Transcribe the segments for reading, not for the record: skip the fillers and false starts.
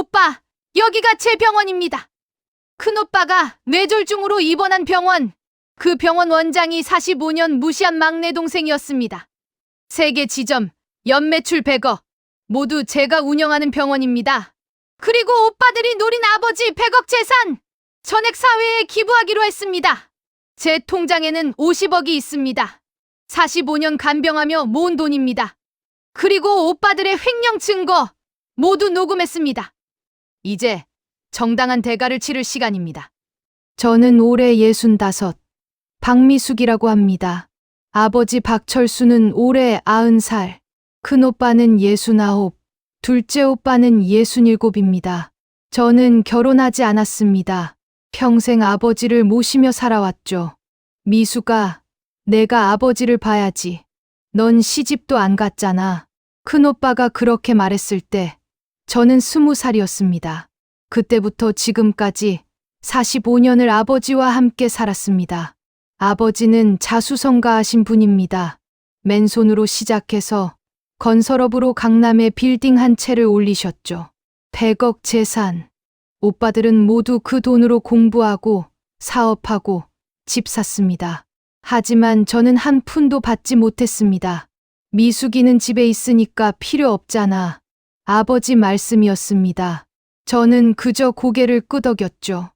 오빠, 여기가 제 병원입니다. 큰오빠가 뇌졸중으로 입원한 병원. 그 병원 원장이 45년 무시한 막내 동생이었습니다. 세계 지점, 연매출 100억. 모두 제가 운영하는 병원입니다. 그리고 오빠들이 노린 아버지 100억 재산, 전액 사회에 기부하기로 했습니다. 제 통장에는 50억이 있습니다. 45년 간병하며 모은 돈입니다. 그리고 오빠들의 횡령 증거 모두 녹음했습니다. 이제 정당한 대가를 치를 시간입니다. 저는 올해 65, 박미숙이라고 합니다. 아버지 박철수는 올해 90살, 큰오빠는 69, 둘째 오빠는 67입니다. 저는 결혼하지 않았습니다. 평생 아버지를 모시며 살아왔죠. 미숙아, 내가 아버지를 봐야지. 넌 시집도 안 갔잖아. 큰오빠가 그렇게 말했을 때 저는 20살이었습니다. 그때부터 지금까지 45년을 아버지와 함께 살았습니다. 아버지는 자수성가하신 분입니다. 맨손으로 시작해서 건설업으로 강남에 빌딩 한 채를 올리셨죠. 100억 재산. 오빠들은 모두 그 돈으로 공부하고 사업하고 집 샀습니다. 하지만 저는 한 푼도 받지 못했습니다. 미숙이는 집에 있으니까 필요 없잖아. 아버지 말씀이었습니다. 저는 그저 고개를 끄덕였죠.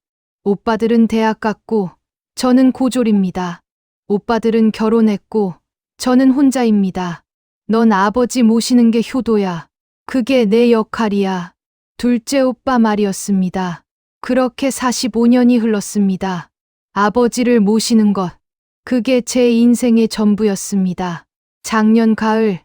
오빠들은 대학 갔고 저는 고졸입니다. 오빠들은 결혼했고 저는 혼자입니다. 넌 아버지 모시는 게 효도야. 그게 내 역할이야. 둘째 오빠 말이었습니다. 그렇게 45년이 흘렀습니다. 아버지를 모시는 것, 그게 제 인생의 전부였습니다. 작년 가을,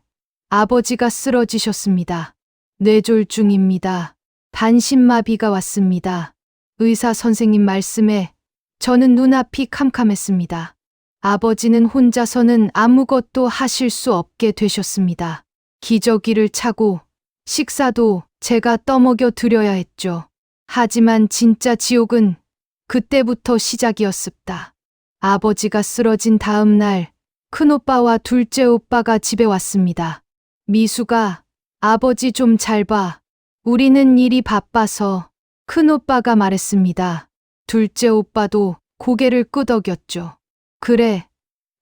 아버지가 쓰러지셨습니다. 뇌졸중입니다. 반신마비가 왔습니다. 의사 선생님 말씀에 저는 눈앞이 캄캄했습니다. 아버지는 혼자서는 아무것도 하실 수 없게 되셨습니다. 기저귀를 차고 식사도 제가 떠먹여 드려야 했죠. 하지만 진짜 지옥은 그때부터 시작이었습니다. 아버지가 쓰러진 다음 날 큰오빠와 둘째 오빠가 집에 왔습니다. 미숙아, 아버지 좀 잘 봐. 우리는 일이 바빠서. 큰오빠가 말했습니다. 둘째 오빠도 고개를 끄덕였죠. 그래,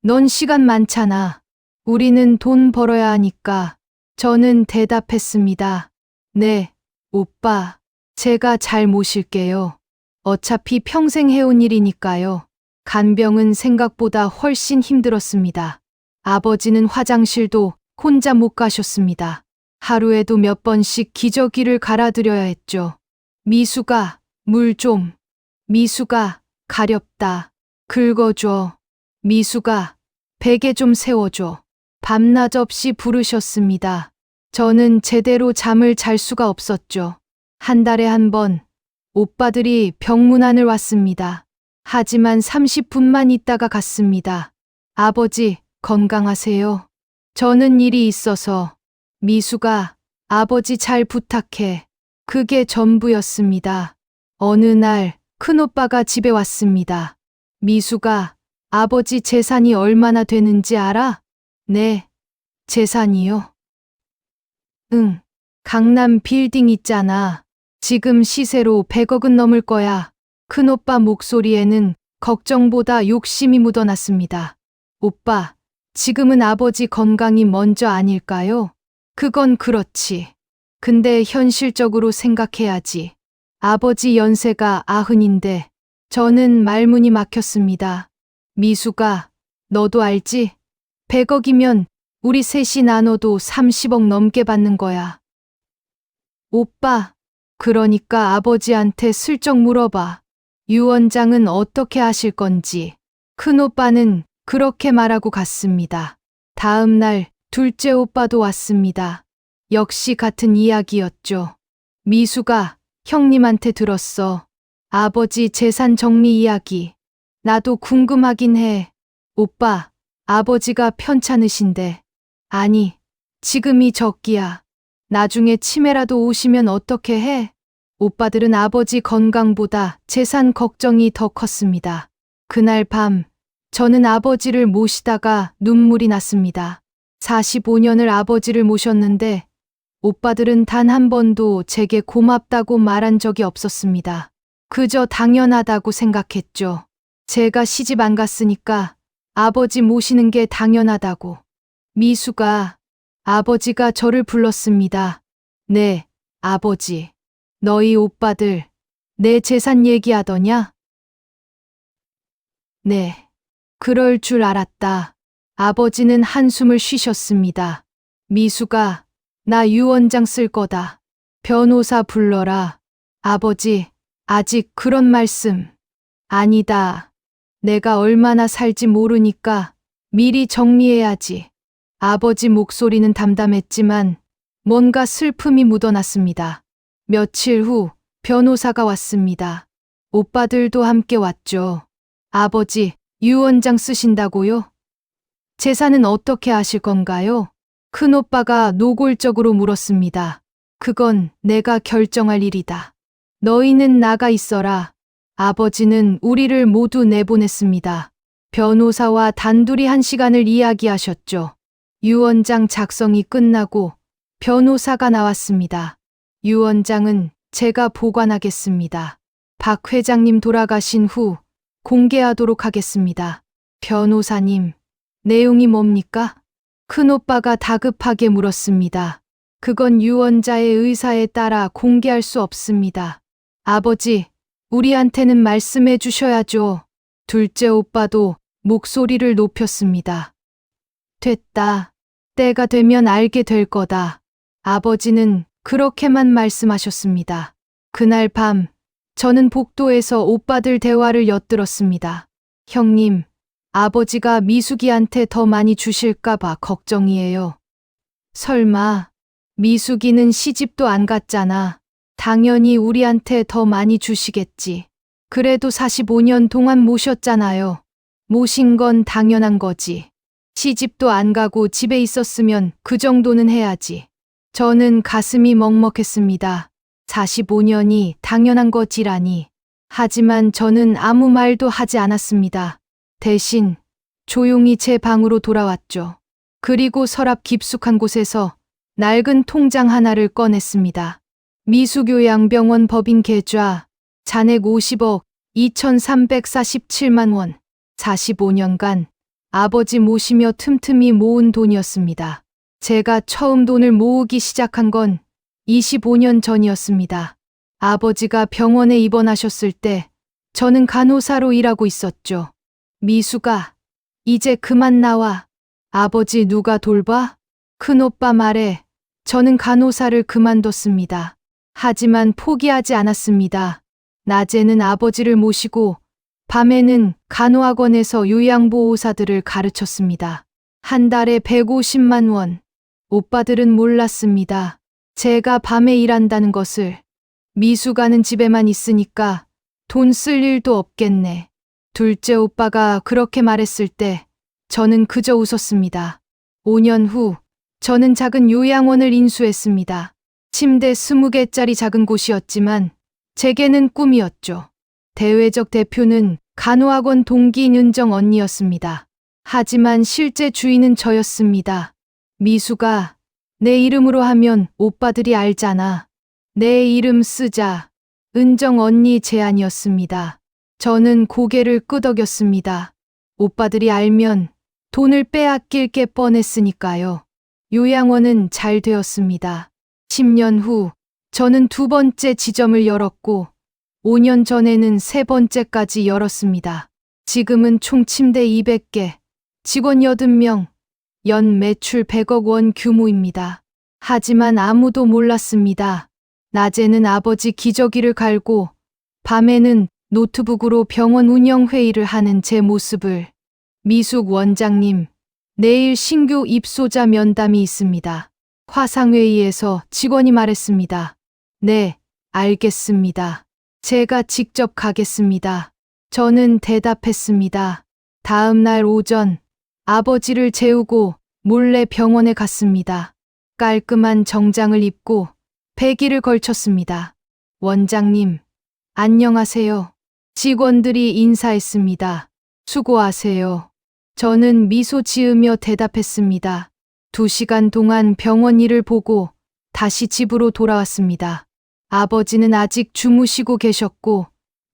넌 시간 많잖아. 우리는 돈 벌어야 하니까. 저는 대답했습니다. 네, 오빠. 제가 잘 모실게요. 어차피 평생 해온 일이니까요. 간병은 생각보다 훨씬 힘들었습니다. 아버지는 화장실도 혼자 못 가셨습니다. 하루에도 몇 번씩 기저귀를 갈아드려야 했죠. 미숙아, 물 좀. 미숙아, 가렵다. 긁어줘. 미숙아, 베개 좀 세워줘. 밤낮 없이 부르셨습니다. 저는 제대로 잠을 잘 수가 없었죠. 한 달에 한 번 오빠들이 병문안을 왔습니다. 하지만 30분만 있다가 갔습니다. 아버지, 건강하세요? 저는 일이 있어서. 미숙아, 아버지 잘 부탁해. 그게 전부였습니다. 어느 날 큰오빠가 집에 왔습니다. 미숙아, 아버지 재산이 얼마나 되는지 알아? 네, 재산이요? 응, 강남 빌딩 있잖아. 지금 시세로 100억은 넘을 거야. 큰오빠 목소리에는 걱정보다 욕심이 묻어났습니다. 오빠, 지금은 아버지 건강이 먼저 아닐까요? 그건 그렇지. 근데 현실적으로 생각해야지. 아버지 연세가 90인데 저는 말문이 막혔습니다. 미숙아, 너도 알지? 100억이면 우리 셋이 나눠도 30억 넘게 받는 거야. 오빠, 그러니까 아버지한테 슬쩍 물어봐. 유 원장은 어떻게 하실 건지. 큰오빠는 그렇게 말하고 갔습니다. 다음 날 둘째 오빠도 왔습니다. 역시 같은 이야기였죠. 미숙아, 형님한테 들었어. 아버지 재산 정리 이야기. 나도 궁금하긴 해. 오빠, 아버지가 편찮으신데. 아니, 지금이 적기야. 나중에 치매라도 오시면 어떻게 해? 오빠들은 아버지 건강보다 재산 걱정이 더 컸습니다. 그날 밤, 저는 아버지를 모시다가 눈물이 났습니다. 45년을 아버지를 모셨는데 오빠들은 단 한 번도 제게 고맙다고 말한 적이 없었습니다. 그저 당연하다고 생각했죠. 제가 시집 안 갔으니까 아버지 모시는 게 당연하다고. 미수가, 아버지가 저를 불렀습니다. 네, 아버지. 너희 오빠들 내 재산 얘기하더냐? 네. 그럴 줄 알았다. 아버지는 한숨을 쉬셨습니다. 미수가, 나 유언장 쓸 거다. 변호사 불러라. 아버지, 아직 그런 말씀. 아니다. 내가 얼마나 살지 모르니까 미리 정리해야지. 아버지 목소리는 담담했지만 뭔가 슬픔이 묻어났습니다. 며칠 후 변호사가 왔습니다. 오빠들도 함께 왔죠. 아버지, 유언장 쓰신다고요? 재산은 어떻게 하실 건가요? 큰오빠가 노골적으로 물었습니다. 그건 내가 결정할 일이다. 너희는 나가 있어라. 아버지는 우리를 모두 내보냈습니다. 변호사와 단둘이 1시간을 이야기하셨죠. 유언장 작성이 끝나고 변호사가 나왔습니다. 유언장은 제가 보관하겠습니다. 박 회장님 돌아가신 후 공개하도록 하겠습니다. 변호사님, 내용이 뭡니까? 큰오빠가 다급하게 물었습니다. 그건 유언자의 의사에 따라 공개할 수 없습니다. 아버지, 우리한테는 말씀해 주셔야죠. 둘째 오빠도 목소리를 높였습니다. 됐다. 때가 되면 알게 될 거다. 아버지는 그렇게만 말씀하셨습니다. 그날 밤, 저는 복도에서 오빠들 대화를 엿들었습니다. 형님, 아버지가 미숙이한테 더 많이 주실까봐 걱정이에요. 설마, 미숙이는 시집도 안 갔잖아. 당연히 우리한테 더 많이 주시겠지. 그래도 45년 동안 모셨잖아요. 모신 건 당연한 거지. 시집도 안 가고 집에 있었으면 그 정도는 해야지. 저는 가슴이 먹먹했습니다. 45년이 당연한 거지라니. 하지만 저는 아무 말도 하지 않았습니다. 대신 조용히 제 방으로 돌아왔죠. 그리고 서랍 깊숙한 곳에서 낡은 통장 하나를 꺼냈습니다. 미수교양병원 법인 계좌, 잔액 50억 2,347만 원, 45년간 아버지 모시며 틈틈이 모은 돈이었습니다. 제가 처음 돈을 모으기 시작한 건 25년 전이었습니다. 아버지가 병원에 입원하셨을 때 저는 간호사로 일하고 있었죠. 미수가, 이제 그만 나와. 아버지 누가 돌봐? 큰오빠 말에 저는 간호사를 그만뒀습니다. 하지만 포기하지 않았습니다. 낮에는 아버지를 모시고 밤에는 간호학원에서 요양보호사들을 가르쳤습니다. 한 달에 150만 원. 오빠들은 몰랐습니다. 제가 밤에 일한다는 것을. 미수가는 집에만 있으니까 돈 쓸 일도 없겠네. 둘째 오빠가 그렇게 말했을 때 저는 그저 웃었습니다. 5년 후 저는 작은 요양원을 인수했습니다. 침대 20개짜리 작은 곳이었지만 제게는 꿈이었죠. 대외적 대표는 간호학원 동기 윤정 언니였습니다. 하지만 실제 주인은 저였습니다. 미수가, 내 이름으로 하면 오빠들이 알잖아. 내 이름 쓰자. 은정 언니 제안이었습니다. 저는 고개를 끄덕였습니다. 오빠들이 알면 돈을 빼앗길 게 뻔했으니까요. 요양원은 잘 되었습니다. 10년 후 저는 2번째 지점을 열었고 5년 전에는 3번째까지 열었습니다. 지금은 총 침대 200개, 직원 80명, 연 매출 100억 원 규모입니다. 하지만 아무도 몰랐습니다. 낮에는 아버지 기저귀를 갈고 밤에는 노트북으로 병원 운영 회의를 하는 제 모습을. 미숙 원장님, 내일 신규 입소자 면담이 있습니다. 화상회의에서 직원이 말했습니다. 네, 알겠습니다. 제가 직접 가겠습니다. 저는 대답했습니다. 다음 날 오전 아버지를 재우고 몰래 병원에 갔습니다. 깔끔한 정장을 입고 배기를 걸쳤습니다. 원장님, 안녕하세요. 직원들이 인사했습니다. 수고하세요. 저는 미소 지으며 대답했습니다. 2시간 동안 병원 일을 보고 다시 집으로 돌아왔습니다. 아버지는 아직 주무시고 계셨고,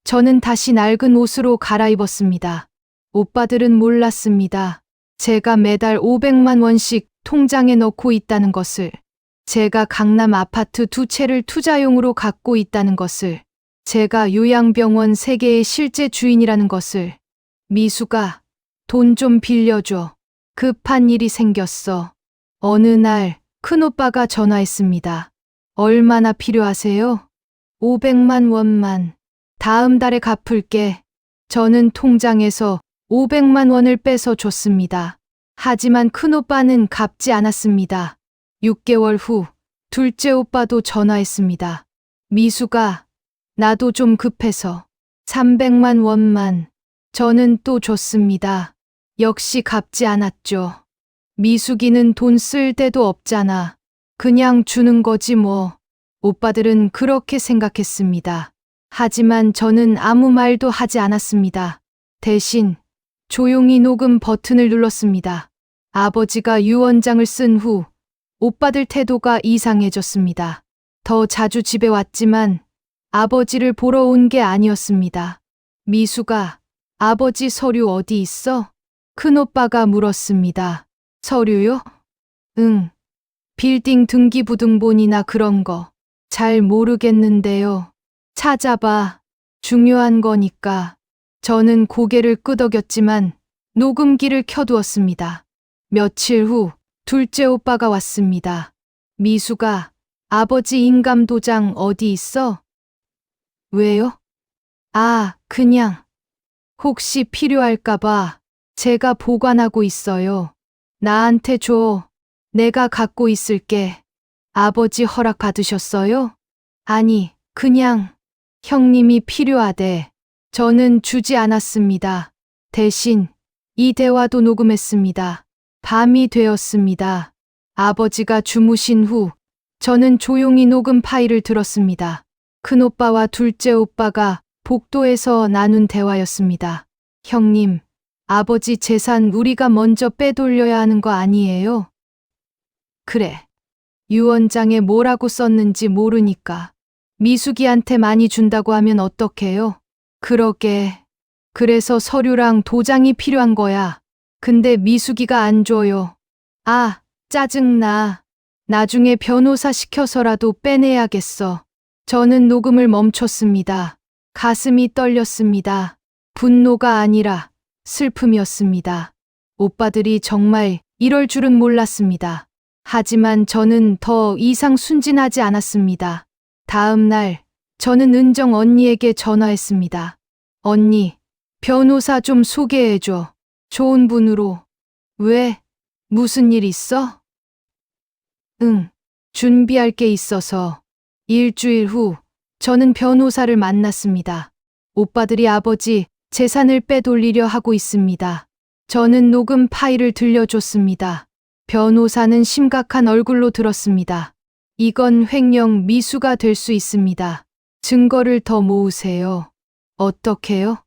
저는 다시 낡은 옷으로 갈아입었습니다. 오빠들은 몰랐습니다. 제가 매달 500만 원씩 통장에 넣고 있다는 것을, 제가 강남 아파트 2채를 투자용으로 갖고 있다는 것을, 제가 요양병원 3개의 실제 주인이라는 것을. 미수가, 돈 좀 빌려줘. 급한 일이 생겼어. 어느 날 큰오빠가 전화했습니다. 얼마나 필요하세요? 500만 원만. 다음 달에 갚을게. 저는 통장에서 500만 원을 빼서 줬습니다. 하지만 큰오빠는 갚지 않았습니다. 6개월 후 둘째 오빠도 전화했습니다. 미수가, 나도 좀 급해서 300만 원만. 저는 또 줬습니다. 역시 갚지 않았죠. 미숙이는 돈 쓸 데도 없잖아. 그냥 주는 거지 뭐. 오빠들은 그렇게 생각했습니다. 하지만 저는 아무 말도 하지 않았습니다. 대신 조용히 녹음 버튼을 눌렀습니다. 아버지가 유언장을 쓴 후 오빠들 태도가 이상해졌습니다. 더 자주 집에 왔지만 아버지를 보러 온 게 아니었습니다. 미수가, 아버지 서류 어디 있어? 큰오빠가 물었습니다. 서류요? 응. 빌딩 등기부등본이나 그런 거. 잘 모르겠는데요. 찾아봐. 중요한 거니까. 저는 고개를 끄덕였지만 녹음기를 켜두었습니다. 며칠 후 둘째 오빠가 왔습니다. 미수가, 아버지 인감도장 어디 있어? 왜요? 아, 그냥. 혹시 필요할까봐 제가 보관하고 있어요. 나한테 줘. 내가 갖고 있을게. 아버지 허락 받으셨어요? 아니, 그냥 형님이 필요하대. 저는 주지 않았습니다. 대신 이 대화도 녹음했습니다. 밤이 되었습니다. 아버지가 주무신 후 저는 조용히 녹음 파일을 들었습니다. 큰오빠와 둘째 오빠가 복도에서 나눈 대화였습니다. 형님, 아버지 재산 우리가 먼저 빼돌려야 하는 거 아니에요? 그래. 유언장에 뭐라고 썼는지 모르니까. 미숙이한테 많이 준다고 하면 어떡해요? 그러게. 그래서 서류랑 도장이 필요한 거야. 근데 미숙이가 안 줘요. 아, 짜증나. 나중에 변호사 시켜서라도 빼내야겠어. 저는 녹음을 멈췄습니다. 가슴이 떨렸습니다. 분노가 아니라 슬픔이었습니다. 오빠들이 정말 이럴 줄은 몰랐습니다. 하지만 저는 더 이상 순진하지 않았습니다. 다음 날 저는 은정 언니에게 전화했습니다. 언니, 변호사 좀 소개해줘. 좋은 분으로. 왜? 무슨 일 있어? 응, 준비할 게 있어서. 일주일 후 저는 변호사를 만났습니다. 오빠들이 아버지 재산을 빼돌리려 하고 있습니다. 저는 녹음 파일을 들려줬습니다. 변호사는 심각한 얼굴로 들었습니다. 이건 횡령 미수가 될 수 있습니다. 증거를 더 모으세요. 어떻게요?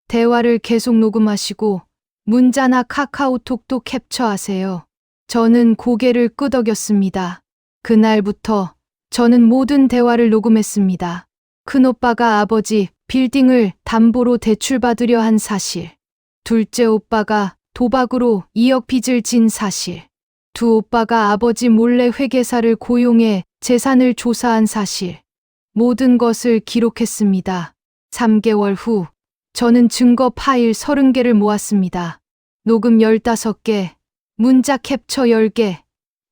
대화를 계속 녹음하시고 문자나 카카오톡도 캡처하세요. 저는 고개를 끄덕였습니다. 그날부터 저는 모든 대화를 녹음했습니다. 큰오빠가 아버지 빌딩을 담보로 대출받으려 한 사실, 둘째 오빠가 도박으로 2억 빚을 진 사실, 두 오빠가 아버지 몰래 회계사를 고용해 재산을 조사한 사실, 모든 것을 기록했습니다. 3개월 후 저는 증거 파일 30개를 모았습니다. 녹음 15개, 문자 캡처 10개,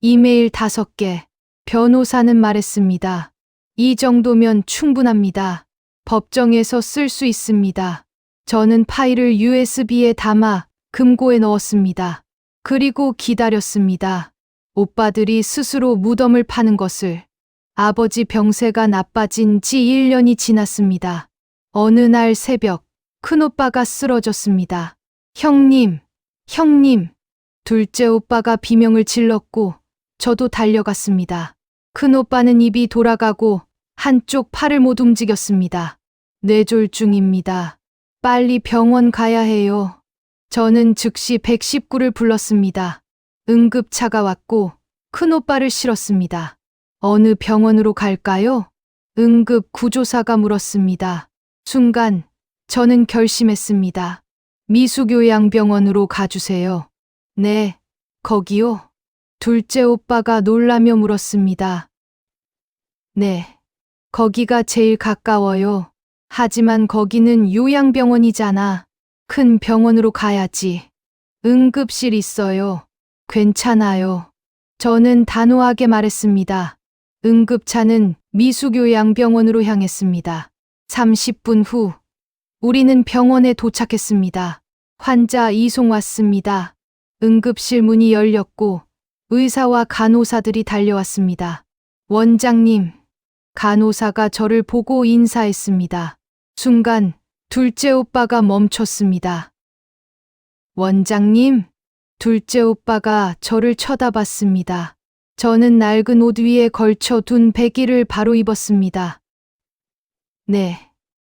이메일 5개. 변호사는 말했습니다. 이 정도면 충분합니다. 법정에서 쓸 수 있습니다. 저는 파일을 USB에 담아 금고에 넣었습니다. 그리고 기다렸습니다. 오빠들이 스스로 무덤을 파는 것을. 아버지 병세가 나빠진 지 1년이 지났습니다. 어느 날 새벽, 큰오빠가 쓰러졌습니다. 형님, 형님. 둘째 오빠가 비명을 질렀고 저도 달려갔습니다. 큰오빠는 입이 돌아가고 한쪽 팔을 못 움직였습니다. 뇌졸중입니다. 빨리 병원 가야 해요. 저는 즉시 119를 불렀습니다. 응급차가 왔고 큰오빠를 실었습니다. 어느 병원으로 갈까요? 응급 구조사가 물었습니다. 순간 저는 결심했습니다. 미수교양병원으로 가주세요. 네, 거기요? 둘째 오빠가 놀라며 물었습니다. 네, 거기가 제일 가까워요. 하지만 거기는 요양병원이잖아. 큰 병원으로 가야지. 응급실 있어요. 괜찮아요. 저는 단호하게 말했습니다. 응급차는 미수교양병원으로 향했습니다. 30분 후, 우리는 병원에 도착했습니다. 환자 이송 왔습니다. 응급실 문이 열렸고 의사와 간호사들이 달려왔습니다. 원장님, 간호사가 저를 보고 인사했습니다. 순간 둘째 오빠가 멈췄습니다. 원장님, 둘째 오빠가 저를 쳐다봤습니다. 저는 낡은 옷 위에 걸쳐둔 배기를 바로 입었습니다. 네,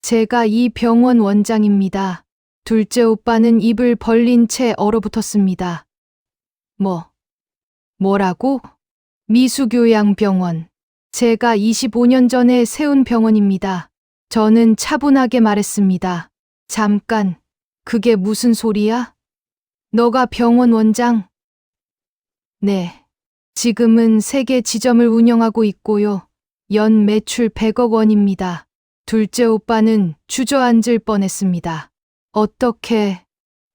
제가 이 병원 원장입니다. 둘째 오빠는 입을 벌린 채 얼어붙었습니다. 뭐라고? 미수교양병원. 제가 25년 전에 세운 병원입니다. 저는 차분하게 말했습니다. 잠깐, 그게 무슨 소리야? 너가 병원 원장? 네. 지금은 3개 지점을 운영하고 있고요. 연 매출 100억 원입니다. 둘째 오빠는 주저앉을 뻔했습니다. 어떻게,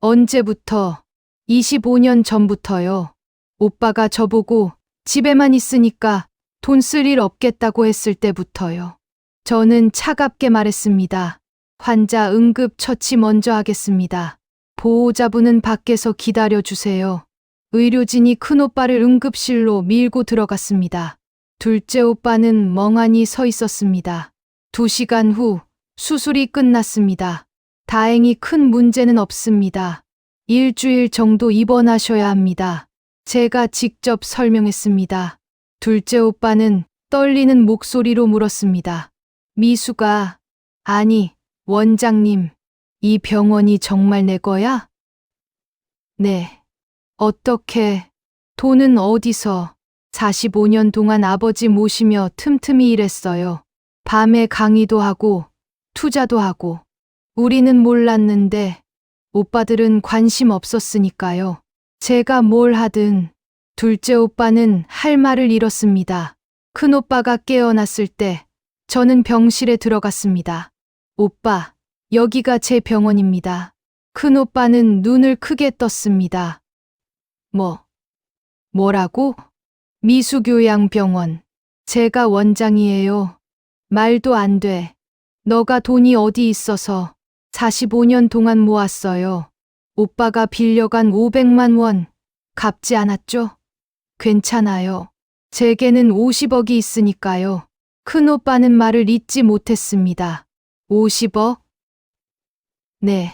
언제부터? 25년 전부터요. 오빠가 저보고 집에만 있으니까 돈 쓸 일 없겠다고 했을 때부터요. 저는 차갑게 말했습니다. 환자 응급 처치 먼저 하겠습니다. 보호자분은 밖에서 기다려주세요. 의료진이 큰오빠를 응급실로 밀고 들어갔습니다. 둘째 오빠는 멍하니 서 있었습니다. 2시간 후 수술이 끝났습니다. 다행히 큰 문제는 없습니다. 일주일 정도 입원하셔야 합니다. 제가 직접 설명했습니다. 둘째 오빠는 떨리는 목소리로 물었습니다. 미수가, 아니, 원장님, 이 병원이 정말 내 거야? 네. 어떻게, 돈은 어디서? 45년 동안 아버지 모시며 틈틈이 일했어요. 밤에 강의도 하고, 투자도 하고. 우리는 몰랐는데, 오빠들은 관심 없었으니까요. 제가 뭘 하든, 둘째 오빠는 할 말을 잃었습니다. 큰오빠가 깨어났을 때, 저는 병실에 들어갔습니다. 오빠, 여기가 제 병원입니다. 큰오빠는 눈을 크게 떴습니다. 뭐라고? 미수교양병원. 제가 원장이에요. 말도 안 돼. 너가 돈이 어디 있어서 45년 동안 모았어요. 오빠가 빌려간 500만 원 갚지 않았죠? 괜찮아요. 제게는 50억이 있으니까요. 큰오빠는 말을 잇지 못했습니다. 50억? 네.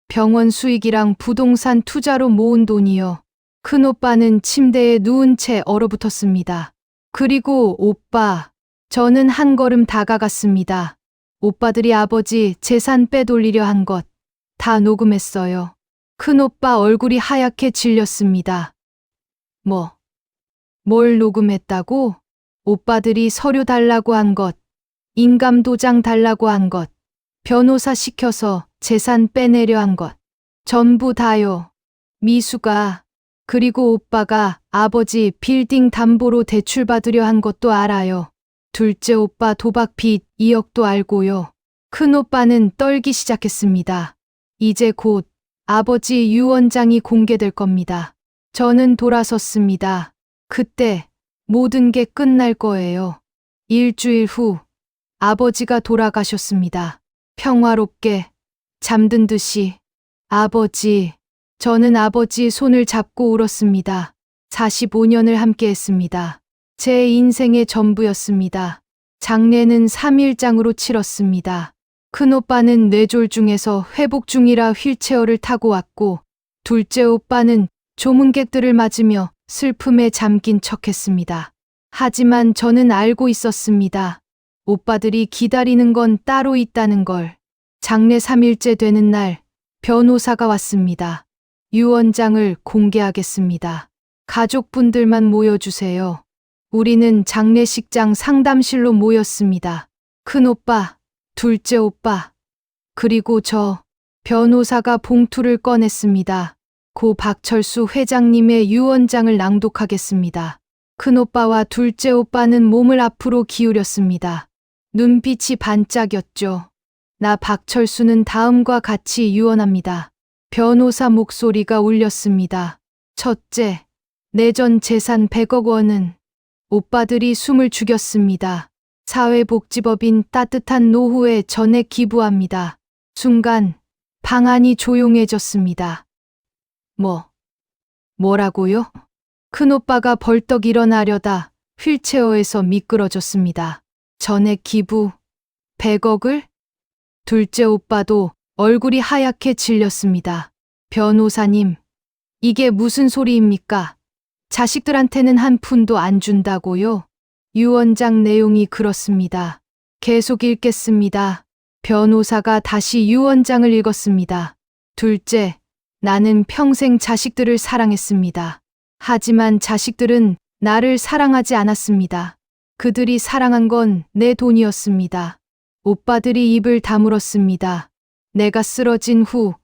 병원 수익이랑 부동산 투자로 모은 돈이요. 큰오빠는 침대에 누운 채 얼어붙었습니다. 그리고 오빠, 저는 한 걸음 다가갔습니다. 오빠들이 아버지 재산 빼돌리려 한 것 다 녹음했어요. 큰오빠 얼굴이 하얗게 질렸습니다. 뭘 녹음했다고? 오빠들이 서류 달라고 한 것, 인감도장 달라고 한 것, 변호사 시켜서 재산 빼내려 한 것, 전부 다요. 미수가, 그리고 오빠가 아버지 빌딩 담보로 대출 받으려 한 것도 알아요. 둘째 오빠 도박 빚 2억도 알고요. 큰오빠는 떨기 시작했습니다. 이제 곧 아버지 유언장이 공개될 겁니다. 저는 돌아섰습니다. 그때 모든 게 끝날 거예요. 일주일 후 아버지가 돌아가셨습니다. 평화롭게 잠든 듯이. 아버지, 저는 아버지 손을 잡고 울었습니다. 45년을 함께했습니다. 제 인생의 전부였습니다. 장례는 3일장으로 치렀습니다. 큰오빠는 뇌졸중에서 회복 중이라 휠체어를 타고 왔고, 둘째 오빠는 조문객들을 맞으며 슬픔에 잠긴 척했습니다. 하지만 저는 알고 있었습니다. 오빠들이 기다리는 건 따로 있다는 걸. 장례 3일째 되는 날, 변호사가 왔습니다. 유언장을 공개하겠습니다. 가족분들만 모여주세요. 우리는 장례식장 상담실로 모였습니다. 큰오빠, 둘째 오빠, 그리고 저 변호사가 봉투를 꺼냈습니다. 고 박철수 회장님의 유언장을 낭독하겠습니다. 큰오빠와 둘째 오빠는 몸을 앞으로 기울였습니다. 눈빛이 반짝였죠. 나 박철수는 다음과 같이 유언합니다. 변호사 목소리가 울렸습니다. 첫째, 내 전 재산 100억 원은 오빠들이 숨을 죽였습니다. 사회복지법인 따뜻한 노후에 전액 기부합니다. 순간 방안이 조용해졌습니다. 뭐라고요? 큰오빠가 벌떡 일어나려다 휠체어에서 미끄러졌습니다. 전액 기부 100억을? 둘째 오빠도 얼굴이 하얗게 질렸습니다. 변호사님, 이게 무슨 소리입니까? 자식들한테는 한 푼도 안 준다고요? 유언장 내용이 그렇습니다. 계속 읽겠습니다. 변호사가 다시 유언장을 읽었습니다. 둘째, 나는 평생 자식들을 사랑했습니다. 하지만 자식들은 나를 사랑하지 않았습니다. 그들이 사랑한 건 내 돈이었습니다. 오빠들이 입을 다물었습니다. 내가 쓰러진 후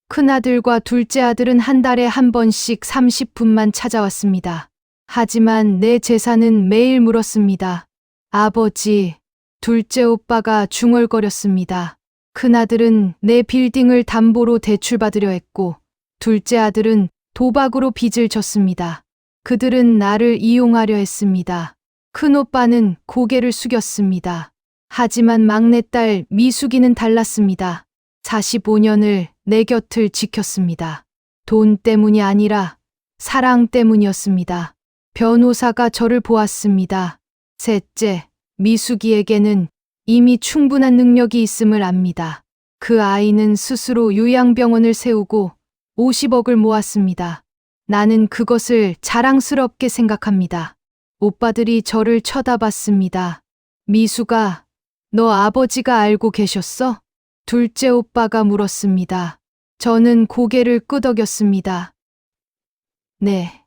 큰아들과 둘째 아들은 한 달에 한 번씩 30분만 찾아왔습니다. 하지만 내 재산은 매일 물었습니다. 아버지, 둘째 오빠가 중얼거렸습니다. 큰아들은 내 빌딩을 담보로 대출받으려 했고, 둘째 아들은 도박으로 빚을 졌습니다. 그들은 나를 이용하려 했습니다. 큰오빠는 고개를 숙였습니다. 하지만 막내딸 미숙이는 달랐습니다. 45년을 내 곁을 지켰습니다. 돈 때문이 아니라 사랑 때문이었습니다. 변호사가 저를 보았습니다. 셋째, 미숙이에게는 이미 충분한 능력이 있음을 압니다. 그 아이는 스스로 요양병원을 세우고 50억을 모았습니다. 나는 그것을 자랑스럽게 생각합니다. 오빠들이 저를 쳐다봤습니다. 미숙아, 너 아버지가 알고 계셨어? 둘째 오빠가 물었습니다. 저는 고개를 끄덕였습니다. 네,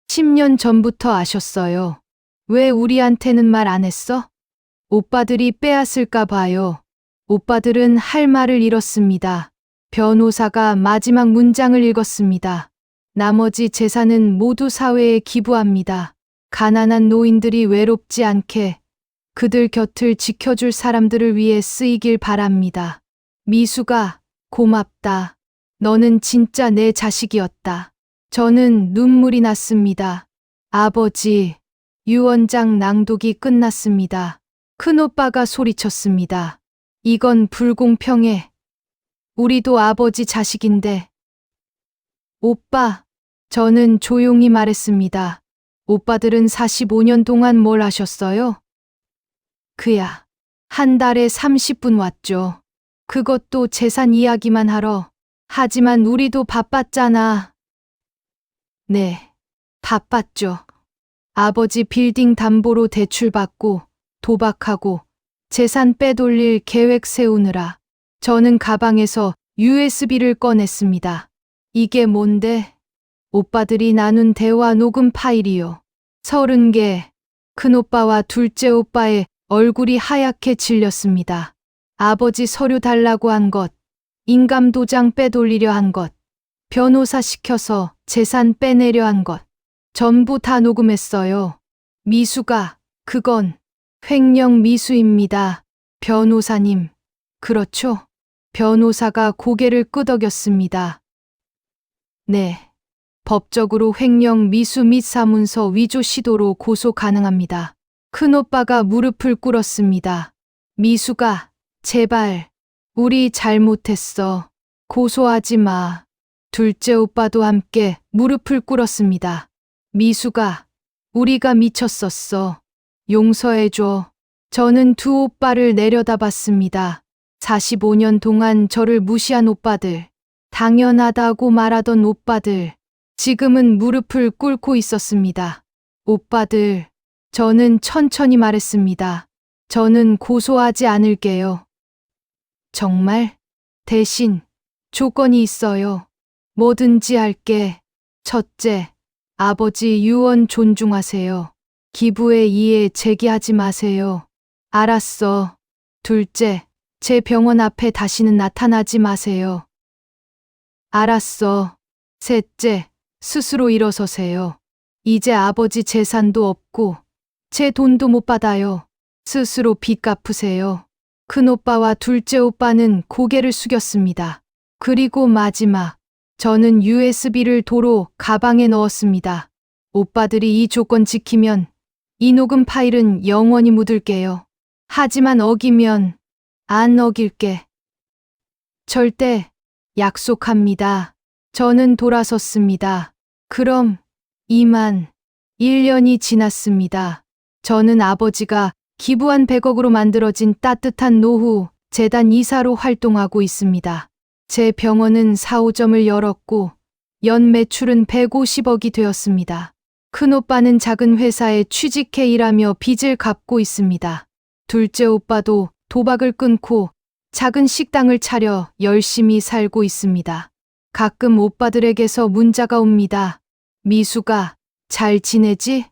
10년 전부터 아셨어요. 왜 우리한테는 말 안 했어? 오빠들이 빼앗을까 봐요. 오빠들은 할 말을 잃었습니다. 변호사가 마지막 문장을 읽었습니다. 나머지 재산은 모두 사회에 기부합니다. 가난한 노인들이 외롭지 않게 그들 곁을 지켜줄 사람들을 위해 쓰이길 바랍니다. 미숙아, 고맙다. 너는 진짜 내 자식이었다. 저는 눈물이 났습니다. 아버지, 유언장 낭독이 끝났습니다. 큰오빠가 소리쳤습니다. 이건 불공평해. 우리도 아버지 자식인데. 오빠, 저는 조용히 말했습니다. 오빠들은 45년 동안 뭘 하셨어요? 그야, 한 달에 30분 왔죠. 그것도 재산 이야기만 하러. 하지만 우리도 바빴잖아. 네, 바빴죠. 아버지 빌딩 담보로 대출받고 도박하고 재산 빼돌릴 계획 세우느라 저는 가방에서 USB를 꺼냈습니다. 이게 뭔데? 오빠들이 나눈 대화 녹음 파일이요. 30개. 큰오빠와 둘째 오빠의 얼굴이 하얗게 질렸습니다. 아버지 서류 달라고 한 것, 인감도장 빼돌리려 한 것, 변호사 시켜서 재산 빼내려 한 것, 전부 다 녹음했어요. 미수가, 그건 횡령 미수입니다. 변호사님, 그렇죠? 변호사가 고개를 끄덕였습니다. 네. 법적으로 횡령 미수 및 사문서 위조 시도로 고소 가능합니다. 큰오빠가 무릎을 꿇었습니다. 미수가, 제발, 우리 잘못했어. 고소하지 마. 둘째 오빠도 함께 무릎을 꿇었습니다. 미수가, 우리가 미쳤었어. 용서해줘. 저는 두 오빠를 내려다봤습니다. 45년 동안 저를 무시한 오빠들, 당연하다고 말하던 오빠들, 지금은 무릎을 꿇고 있었습니다. 오빠들, 저는 천천히 말했습니다. 저는 고소하지 않을게요. 정말? 대신 조건이 있어요. 뭐든지 할게. 첫째, 아버지 유언 존중하세요. 기부에 이의 제기하지 마세요. 알았어. 둘째, 제 병원 앞에 다시는 나타나지 마세요. 알았어. 셋째, 스스로 일어서세요. 이제 아버지 재산도 없고 제 돈도 못 받아요. 스스로 빚 갚으세요. 큰오빠와 둘째 오빠는 고개를 숙였습니다. 그리고 마지막, 저는 USB를 도로 가방에 넣었습니다. 오빠들이 이 조건 지키면 이 녹음 파일은 영원히 묻을게요. 하지만 어기면 안 어길게. 절대 약속합니다. 저는 돌아섰습니다. 그럼 이만 1년이 지났습니다. 저는 아버지가 기부한 100억으로 만들어진 따뜻한 노후 재단 이사로 활동하고 있습니다. 제 병원은 4호점을 열었고 연 매출은 150억이 되었습니다. 큰오빠는 작은 회사에 취직해 일하며 빚을 갚고 있습니다. 둘째 오빠도 도박을 끊고 작은 식당을 차려 열심히 살고 있습니다. 가끔 오빠들에게서 문자가 옵니다. 미수가 잘 지내지?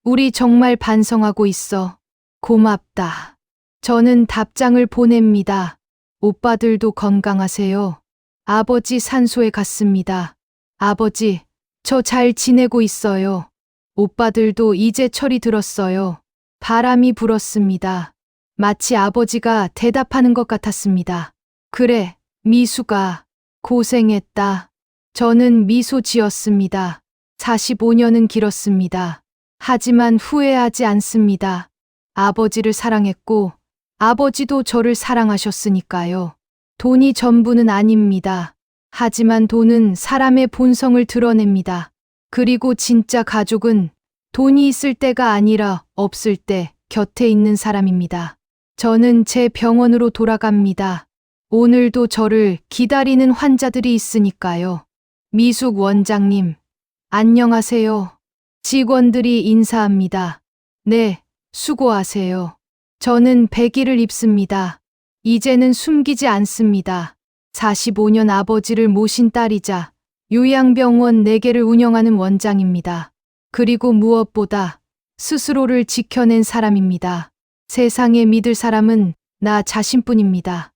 우리 정말 반성하고 있어. 고맙다. 저는 답장을 보냅니다. 오빠들도 건강하세요. 아버지 산소에 갔습니다. 아버지, 저 잘 지내고 있어요. 오빠들도 이제 철이 들었어요. 바람이 불었습니다. 마치 아버지가 대답하는 것 같았습니다. 그래, 미수가 고생했다. 저는 미소 지었습니다. 45년은 길었습니다. 하지만 후회하지 않습니다. 아버지를 사랑했고 아버지도 저를 사랑하셨으니까요. 돈이 전부는 아닙니다. 하지만 돈은 사람의 본성을 드러냅니다. 그리고 진짜 가족은 돈이 있을 때가 아니라 없을 때 곁에 있는 사람입니다. 저는 제 병원으로 돌아갑니다. 오늘도 저를 기다리는 환자들이 있으니까요. 미숙 원장님, 안녕하세요. 직원들이 인사합니다. 네, 수고하세요. 저는 100일을 입습니다. 이제는 숨기지 않습니다. 45년 아버지를 모신 딸이자 요양병원 4개를 운영하는 원장입니다. 그리고 무엇보다 스스로를 지켜낸 사람입니다. 세상에 믿을 사람은 나 자신뿐입니다.